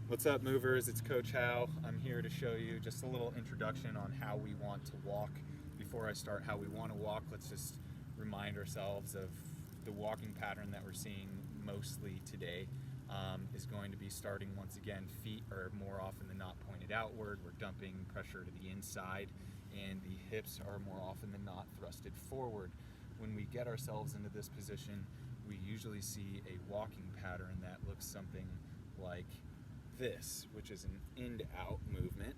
What's up, movers? It's Coach Hao. I'm here to show you just a little introduction on how we want to walk. Before I start how we want to walk, let's just remind ourselves of the walking pattern that we're seeing mostly today. Is going to be starting once again, feet are more often than not pointed outward. We're dumping pressure to the inside, and the hips are more often than not thrusted forward. When we get ourselves into this position, we usually see a walking pattern that looks something like this, which is an in-out movement.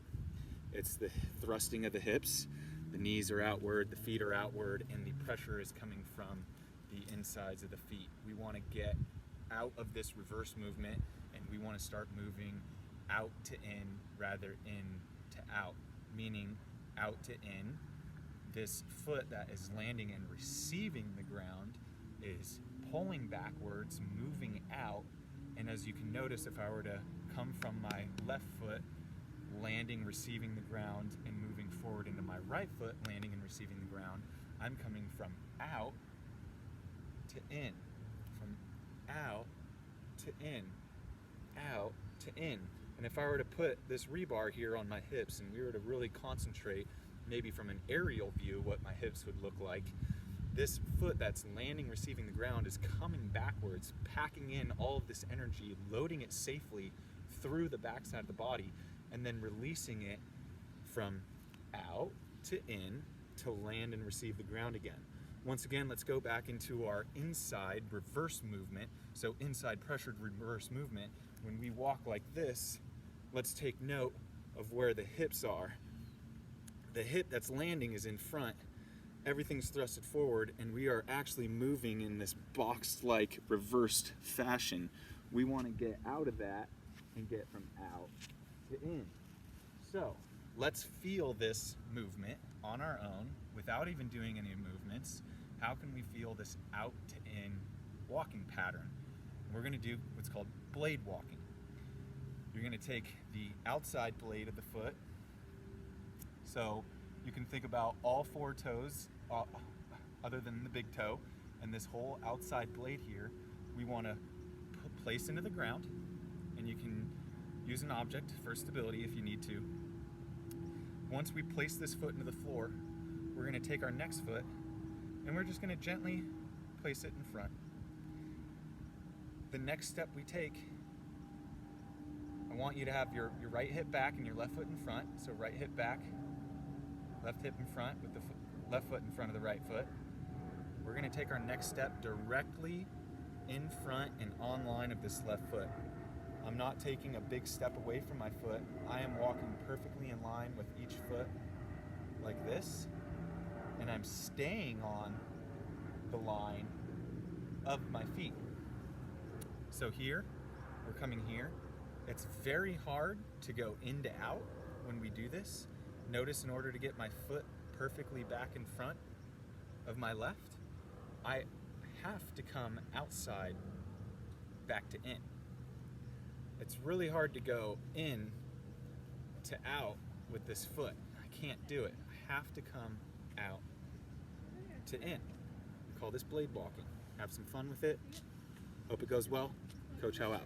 It's the thrusting of the hips, the knees are outward, the feet are outward, and the pressure is coming from the insides of the feet. We want to get out of this reverse movement, and we want to start moving out to in rather in to out, meaning out to in. This foot that is landing and receiving the ground is pulling backwards, moving out. And as you can notice, if I were to come from my left foot, landing, receiving the ground, and moving forward into my right foot, landing and receiving the ground, I'm coming from out to in, from out to in, out to in. And if I were to put this rebar here on my hips and we were to really concentrate, maybe from an aerial view, what my hips would look like, this foot that's landing, receiving the ground is coming backwards, packing in all of this energy, loading it safely through the backside of the body, and then releasing it from out to in to land and receive the ground again. Once again, let's go back into our inside reverse movement. So inside pressured reverse movement. When we walk like this, let's take note of where the hips are. The hip that's landing is in front. Everything's thrusted forward, and we are actually moving in this box-like reversed fashion. We want to get out of that and get from out to in. So let's feel this movement on our own without even doing any movements. How can we feel this out to in walking pattern? We're going to do what's called blade walking. You're going to take the outside blade of the foot. So you can think about all four toes other than the big toe, and this whole outside blade here we want to place into the ground, and you can use an object for stability if you need to. Once we place this foot into the floor, we're going to take our next foot and we're just going to gently place it in front. The next step we take, I want you to have your right hip back and your left foot in front. So right hip back, left hip in front with the left foot in front of the right foot. We're going to take our next step directly in front and on line of this left foot. I'm not taking a big step away from my foot. I am walking perfectly in line with each foot like this, and I'm staying on the line of my feet. So here, we're coming here. It's very hard to go in to out when we do this. Notice, in order to get my foot perfectly back in front of my left, I have to come outside back to in. It's really hard to go in to out with this foot. I can't do it. I have to come out to in. We call this blade walking. Have some fun with it. Hope it goes well. Coach Hao out.